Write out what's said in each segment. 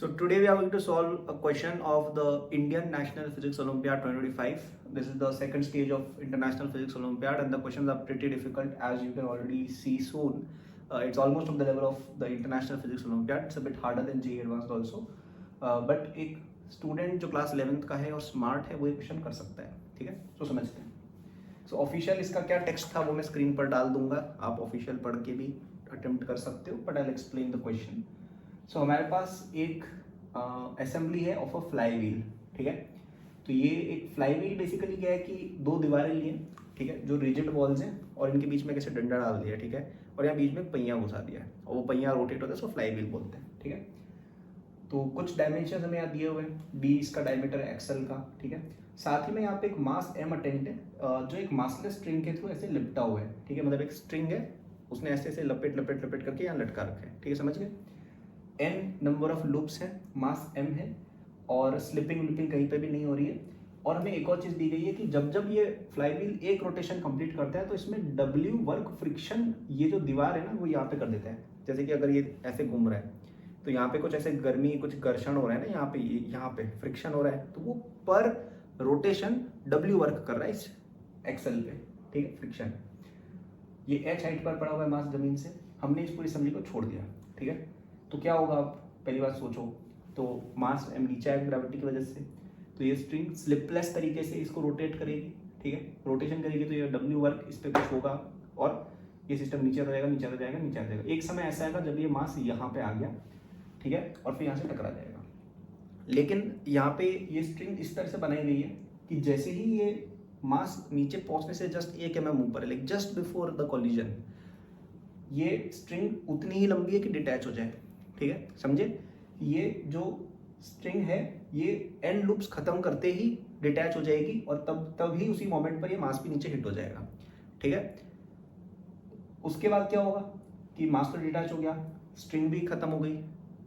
So today we are going to solve a question of the Indian National Physics Olympiad 2025. This is the second stage of International Physics Olympiad and the questions are pretty difficult as you can already see soon. It's almost on the level of the International Physics Olympiad. It's a bit harder than JEE Advanced also. But एक student जो class 11th का है और smart है वो ये question कर सकता है. ठीक है, तो समझते हैं. सो ऑफिशियल इसका क्या टेक्स्ट था वो मैं स्क्रीन पर डाल दूंगा, आप ऑफिशियल पढ़ के भी अटेम्प्ट कर सकते हो, but I will explain the question. So हमारे पास एक असेंबली है ऑफ अ फ्लाई व्हील. ठीक है, तो ये एक फ्लाई व्हील बेसिकली क्या है कि दो दीवारें लिए, ठीक है, जो रिजिड वॉल्स हैं और इनके बीच में कैसे डंडा डाल दिया. ठीक है, और यहाँ बीच में पहिया घुसा दिया है और वो पहिया रोटेट होता है, उसको फ्लाई व्हील बोलते हैं. ठीक है, तो कुछ डायमेंशन हमें यहाँ दिए हुए हैं. बी इसका डायमीटर है एक्सल का. ठीक है, साथ ही में यहाँ पे एक मास एम अटेंट है जो एक मासलेस स्ट्रिंग के थ्रू ऐसे लिपटा हुआ है. ठीक है, मतलब एक स्ट्रिंग है, उसने ऐसे ऐसे लपेट लपेट लपेट करके यहाँ लटका रखा है. ठीक है, समझ गए. एन नंबर ऑफ लूप्स हैं, मास एम है और स्लिपिंग विपिंग कहीं पे भी नहीं हो रही है. और हमें एक और चीज़ दी गई है कि जब जब ये फ्लाई व्हील एक रोटेशन कंप्लीट करता है तो इसमें डब्ल्यू वर्क फ्रिक्शन ये जो दीवार है ना वो यहाँ पे कर देता है. जैसे कि अगर ये ऐसे घूम रहा है तो यहाँ पे कुछ ऐसे गर्मी कुछ घर्षण हो रहा है ना, यहाँ पे फ्रिक्शन हो रहा है, तो वो पर रोटेशन डब्ल्यू वर्क कर रहा है इस एक्सल पे. ठीक है, फ्रिक्शन. ये एच हाइट पर पड़ा हुआ है मास जमीन से, हमने इस पूरी असेंबली को छोड़ दिया. ठीक है, तो क्या होगा, आप पहली बात सोचो, तो मास एम नीचे आएगा ग्रेविटी की वजह से, तो ये स्ट्रिंग स्लिपलेस तरीके से इसको रोटेट करेगी. ठीक है, रोटेशन करेगी तो ये डब्ल्यू वर्क इस पर कुछ होगा और ये सिस्टम नीचे आता जाएगा नीचे आता जाएगा नीचे आता जाएगा. एक समय ऐसा आएगा जब ये मास यहाँ पे आ गया, ठीक है, और फिर यहाँ से टकरा जाएगा. लेकिन यहाँ पे ये स्ट्रिंग इस तरह से बनाई गई है कि जैसे ही ये मास नीचे पहुँचने से जस्ट 1 mm ऊपर है, like just before the collision, ये स्ट्रिंग उतनी ही लंबी है कि डिटैच हो जाए. ठीक है, समझे. ये जो स्ट्रिंग है ये एंड लूप्स खत्म करते ही डिटैच हो जाएगी और तब ही उसी मोमेंट पर ये मास भी नीचे हिट हो जाएगा. ठीक है, उसके बाद क्या होगा कि मास तो डिटैच हो गया, स्ट्रिंग भी खत्म हो गई,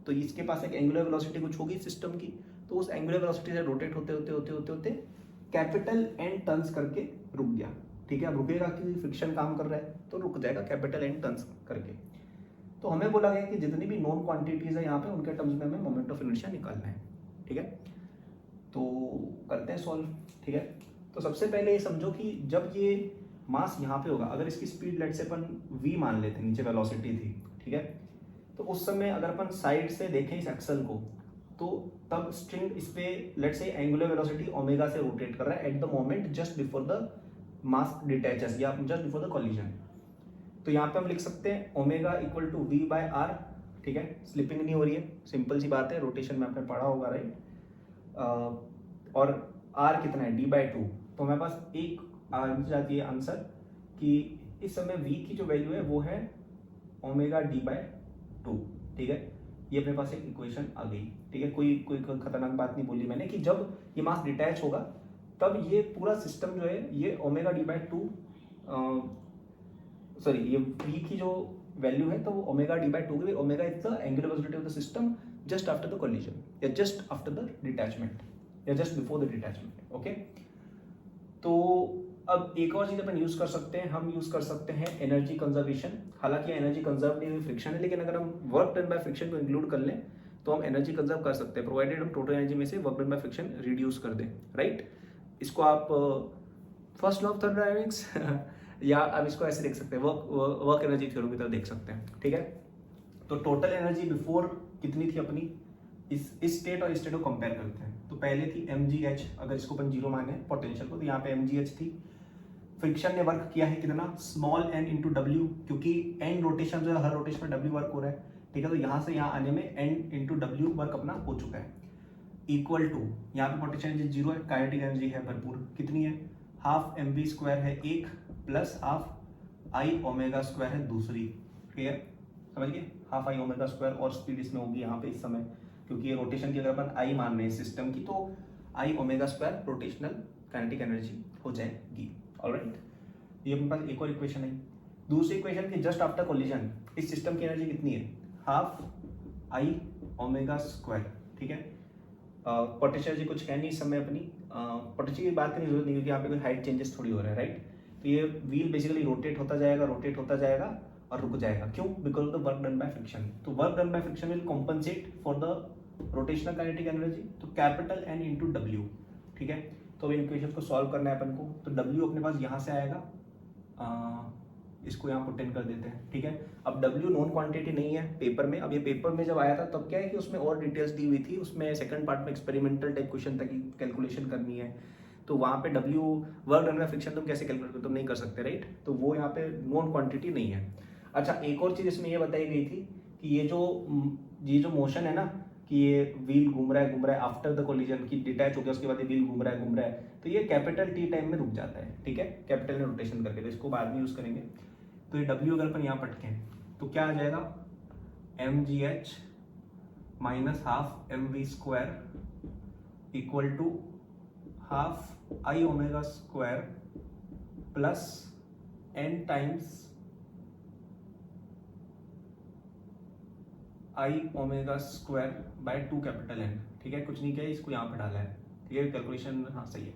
तो इसके पास एक एंगुलर वेलोसिटी कुछ होगी सिस्टम की, तो उस एंगुलर वेलोसिटी से रोटेट होते होते होते होते होते कैपिटल एन टर्न्स करके रुक गया. ठीक है, अब रुकेगा क्योंकि फ्रिक्शन काम कर रहा है तो रुक जाएगा कैपिटल एन टर्न्स करके. तो हमें बोला गया कि जितनी भी नॉन क्वांटिटीज है यहाँ पे उनके टर्म्स में हमें मोमेंट ऑफ इनर्शिया निकालना है. ठीक है, तो करते हैं सॉल्व. ठीक है, तो सबसे पहले ये समझो कि जब ये मास यहाँ पे होगा, अगर इसकी स्पीड लेट से अपन v मान लेते हैं, नीचे वेलोसिटी थी. ठीक है, तो उस समय अगर अपन साइड से देखें इस एक्सल को तो तब स्ट्रिंग इस पे लेट से एंगुलर वेलोसिटी ओमेगा से रोटेट कर रहा है at the moment just before the mass detaches या जस्ट बिफोर द कोलिजन. तो यहाँ पे हम लिख सकते हैं omega equal to v by r. ठीक है, स्लिपिंग नहीं हो रही है, सिंपल सी बात है, रोटेशन में आपने पढ़ा होगा, राइट. और आर कितना है, डी बाय 2. तो हमारे पास एक आ जाती है आंसर कि इस समय वी की जो वैल्यू है वो है ओमेगा डी बाय 2. ठीक है, ये अपने पास एक इक्वेशन आ गई. ठीक है, कोई खतरनाक बात नहीं बोली मैंने कि जब ये मास डिटैच होगा तब ये पूरा सिस्टम जो है ये ओमेगा डी बाय 2 सॉरी ये v की जो वैल्यू है तो वो ओमेगा डी बाय 2 की. Omega is the angular velocity of the system just after the collision या जस्ट आफ्टर द डिटैचमेंट या just before the detachment. Okay, तो अब एक और चीज अपन यूज कर सकते हैं, हम यूज कर सकते हैं एनर्जी कंजर्वेशन. हालांकि एनर्जी कंजर्व नहीं हुई फ्रिक्शन है, लेकिन अगर हम वर्क डन बाय फ्रिक्शन को इंक्लूड कर लें तो हम एनर्जी कंजर्व कर सकते हैं, प्रोवाइडेड हम टोटल एनर्जी में से work done by friction reduce कर दें. राइट, इसको आप फर्स्ट लॉ ऑफ थर्मोडायनामिक्स या आप इसको ऐसे देख सकते हैं, वर्क एनर्जी थ्योरम की तरह देख सकते हैं. ठीक है, तो टोटल एनर्जी बिफोर कितनी थी अपनी, इस स्टेट और स्टेट को कंपेयर करते हैं. तो पहले थी mgh, अगर इसको अपन 0 माने पोटेंशियल को, तो यहाँ पे mgh थी. फ्रिक्शन ने वर्क किया है कितना, स्मॉल n इंटू डब्ल्यू, क्योंकि n रोटेशन जो है हर रोटेशन में w वर्क हो रहा है. ठीक है, तो यहाँ से यहाँ आने में n इंटू डब्ल्यू वर्क अपना हो चुका है. इक्वल टू यहाँ पे पोटेंशियल एनर्जी 0 है, काइनेटिक एनर्जी है भरपूर, कितनी है, हाफ mv स्क्वायर है एक plus half I omega square है दूसरी. ठीक है, समझ गए, हाफ आई ओमेगा स्क्वायर और स्पीड इसमें होगी यहाँ पे इस समय, क्योंकि ये रोटेशन की अगर अपन आई मान रहे हैं सिस्टम की तो I omega square rotational kinetic energy हो जाएगी. ऑलराइट, ये अपने पास एक और इक्वेशन है. दूसरी इक्वेशन की जस्ट आफ्टर कोलिजन इस सिस्टम की एनर्जी कितनी है, हाफ आई ओमेगा स्क्वायर. ठीक है, पोटेंशियल एनर्जी कुछ है नहीं इस समय अपनी, पोटेंशियल की बात करने की जरूरत नहीं क्योंकि यहाँ पे कोई हाइट चेंजेस थोड़ी हो रहा है. राइट, तो ये व्हील बेसिकली रोटेट होता जाएगा और रुक जाएगा. क्यों, because of the work done by friction. तो work done by friction will compensate for the rotational kinetic energy, तो कैपिटल N इंटू डब्ल्यू, ठीक है। तो अब इन इक्वेशन को सॉल्व करना है अपन को, तो W अपने पास यहाँ से आएगा, इसको यहाँ पुट इन कर देते हैं, ठीक है। अब W नॉन क्वांटिटी नहीं है पेपर में, अब ये पेपर में जब आया था तब क्या है कि उसमें और डिटेल्स दी हुई थी, उसमें सेकंड पार्ट में एक्सपेरिमेंटल टाइप क्वेश्चन था कि कैलकुलेशन करनी है, तो वहाँ पे W work done by friction तुम कैसे कैलकुलेट करो, तुम नहीं कर सकते, राइट। तो वो यहाँ पे नॉन क्वांटिटी नहीं है। अच्छा, एक और चीज़ इसमें ये बताई गई थी कि ये जो मोशन है ना, कि ये व्हील घूम रहा है आफ्टर द कोलिजन, की डिटैच हो गया उसके बाद ये व्हील घूम रहा है, तो ये कैपिटल T टाइम में रुक जाता है, ठीक है, कैपिटल ने रोटेशन करके, तो इसको बाद में यूज करेंगे। तो ये W अगर अपन यहाँ पटकें तो क्या आ जाएगा, mgh minus half mv square equal to half I omega square plus n times I omega square by 2 capital N, ठीक है, कुछ नहीं किया, इसको यहाँ पे डाला है, ठीक है, कैलकुलेशन हाँ सही है।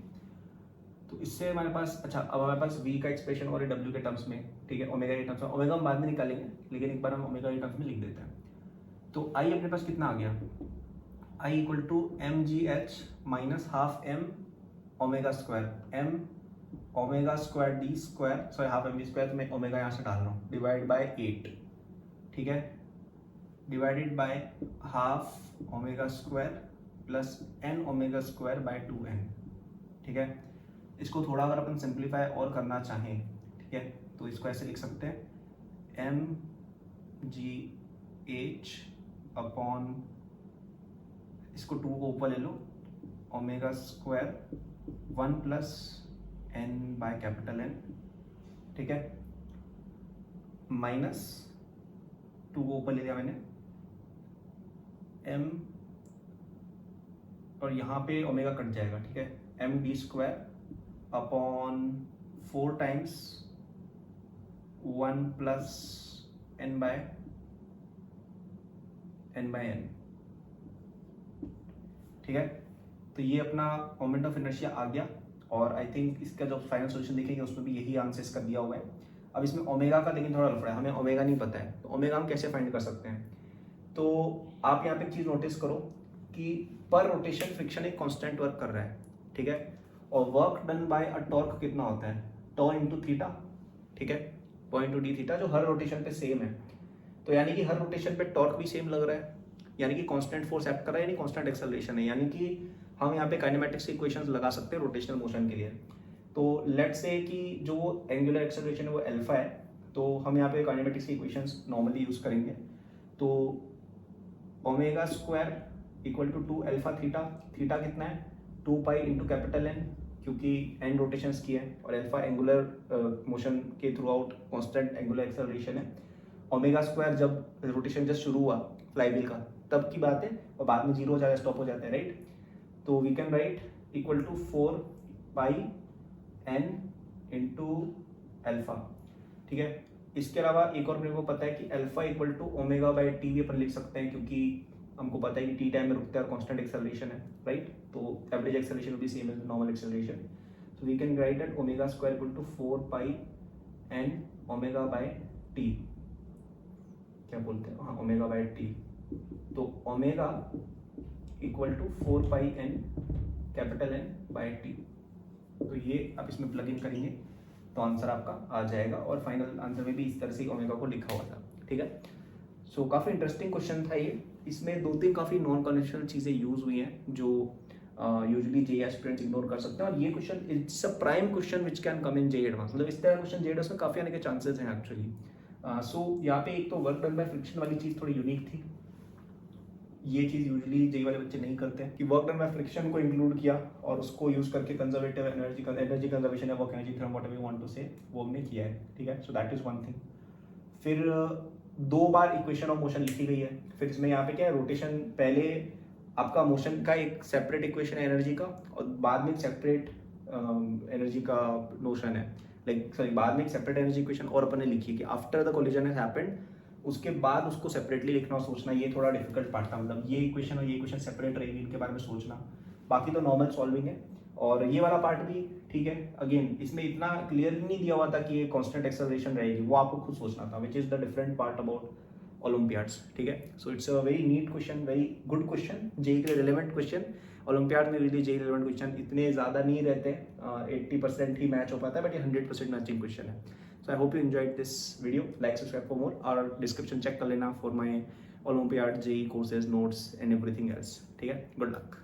तो इससे हमारे पास, अच्छा अब हमारे पास V का एक्सप्रेशन और W के टर्म्स में, ठीक है, ओमेगा के टर्म्स में, ओमेगा हम बाद में निकालेंगे, लेकिन एक बार हम ओमेगा के टर्म्स में लिख देते हैं। तो I अपने पास कितना आ गया, I equal to mgh minus half m omega square, m omega square d square, sorry half mv square, तो मैं ओमेगा यहाँ से डाल रहा हूँ, डिवाइड बाय 8, ठीक है, divided by half omega square plus n omega square bye 2n, ठीक है। इसको थोड़ा अगर अपन सिंप्लीफाई और करना चाहें, ठीक है, तो इसको ऐसे लिख सकते हैं, mgh अपॉन, इसको 2 को ऊपर ले लो, omega square 1 plus n by capital N, ठीक है, माइनस 2 को ऊपर ले लिया मैंने, m और यहाँ पे ओमेगा कट जाएगा, ठीक है, mb square upon 4 times 1 plus n by n, ठीक है। तो ये अपना मोमेंट ऑफ इनर्शिया आ गया, और आई थिंक इसका जो फाइनल सोल्यूशन देखेंगे उसमें भी यही आंसर इसका दिया हुआ है। अब इसमें ओमेगा का लेकिन थोड़ा लफड़ा है, हमें ओमेगा नहीं पता है, तो ओमेगा हम कैसे फाइंड कर सकते हैं। तो आप यहाँ पे एक चीज़ नोटिस करो कि पर रोटेशन फ्रिक्शन एक कांस्टेंट वर्क कर रहा है, ठीक है, और वर्क डन बाय अ टॉर्क कितना होता है, टॉ इंटू थीटा, ठीक है, टॉ इंटू डी थीटा, जो हर रोटेशन पे सेम है। तो यानी कि हर रोटेशन पे टॉर्क भी सेम लग रहा है, यानी कि कांस्टेंट फोर्स एक्ट कर रहा है, यानी कांस्टेंट एक्सेलरेशन है, यानी कि हम यहाँ पे काइनेमेटिक्स की इक्वेशंस लगा सकते हैं रोटेशनल मोशन के लिए। तो लेट्स से कि जो एंगुलर एक्सेलरेशन है वो अल्फा है, तो हम यहाँ पे काइनेमेटिक्स की इक्वेशंस नॉर्मली यूज करेंगे। तो omega square equal to 2 alpha theta, theta कितना है 2 पाई इंटू कैपिटल N, क्योंकि n रोटेशंस की है और अल्फा एंगुलर मोशन के throughout constant angular acceleration है। ओमेगा स्क्वायर जब रोटेशन जस्ट शुरू हुआ फ्लाईव्हील का तब की बात है, और बाद में 0 हो जाएगा, स्टॉप हो जाता है, राइट। तो we can write equal to 4 pi n into alpha, ठीक है। इसके अलावा एक और मेरे को पता है कि alpha equal to omega by t भी अपन लिख सकते हैं, क्योंकि हमको पता है कि टी टाइम में रुकता है और कांस्टेंट एक्सेलरेशन है, राइट। तो average acceleration will be same as normal acceleration, so we can write that omega square equal to 4 pi n omega by t, क्या बोलते हैं, हाँ ओमेगा बाय टी। तो omega equal to 4 pi n capital N by t, तो ये आप इसमें plug in करेंगे तो आंसर आपका आ जाएगा, और फाइनल आंसर में भी इस तरह से ओमेगा को लिखा हुआ था, ठीक है। सो काफ़ी इंटरेस्टिंग क्वेश्चन था ये, इसमें 2-3 काफ़ी नॉन कन्वेंशनल चीज़ें यूज हुई हैं जो यूजुअली जेईई एस्पिरेंट्स इग्नोर कर सकते हैं, और ये question it's a prime question which can come in JEE advance, मतलब इस तरह का क्वेश्चन जेईई एडवांस में काफ़ी आने के चांसेस हैं एक्चुअली। सो यहाँ पे एक तो वर्क डन बाय फ्रिक्शन वाली चीज़ थोड़ी यूनिक थी, ये चीज़ यूजुअली जेईई वाले बच्चे नहीं करते हैं कि वर्क डन बाय फ्रिक्शन को इंक्लूड किया और उसको यूज करके कंजर्वेटिव एनर्जी कंजर्वेशन या work energy theorem whatever you want to say वो हमने किया है, ठीक है। So that is one thing. फिर 2 बार इक्वेशन ऑफ मोशन लिखी गई है, फिर इसमें यहाँ पे क्या है, रोटेशन पहले आपका मोशन का एक सेपरेट इक्वेशन है एनर्जी का, और बाद में एक सेपरेट एनर्जी का नोशन है, लाइक सॉरी बाद में एक सेपरेट एनर्जी इक्वेशन और अपन ने लिखी कि after the collision has happened, उसके बाद उसको सेपरेटली लिखना और सोचना, ये थोड़ा डिफिकल्ट पार्ट था, मतलब ये इक्वेशन और ये इक्वेशन सेपरेट रहेगी इनके बारे में सोचना, बाकी तो नॉर्मल सॉल्विंग है। और ये वाला पार्ट भी ठीक है, अगेन इसमें इतना क्लियरली नहीं दिया हुआ था कि ये कांस्टेंट एक्सेलरेशन रहेगी, वो आपको खुद सोचना था, which is the different part about olympiads, ठीक है. So it's a very neat question, very good question, JEE के रिलेवेंट क्वेश्चन. ओलंपियाड में रियली जेई रिलेवेंट क्वेश्चन इतने ज़्यादा नहीं रहते, 80% ही मैच हो पाता है, बट ये 100% मैचिंग क्वेश्चन है. So I hope you enjoyed this video. Like subscribe for more, और डिस्क्रिप्शन चेक कर लेना for my olympiad JEE courses, notes and everything else. ठीक है, गुड लक.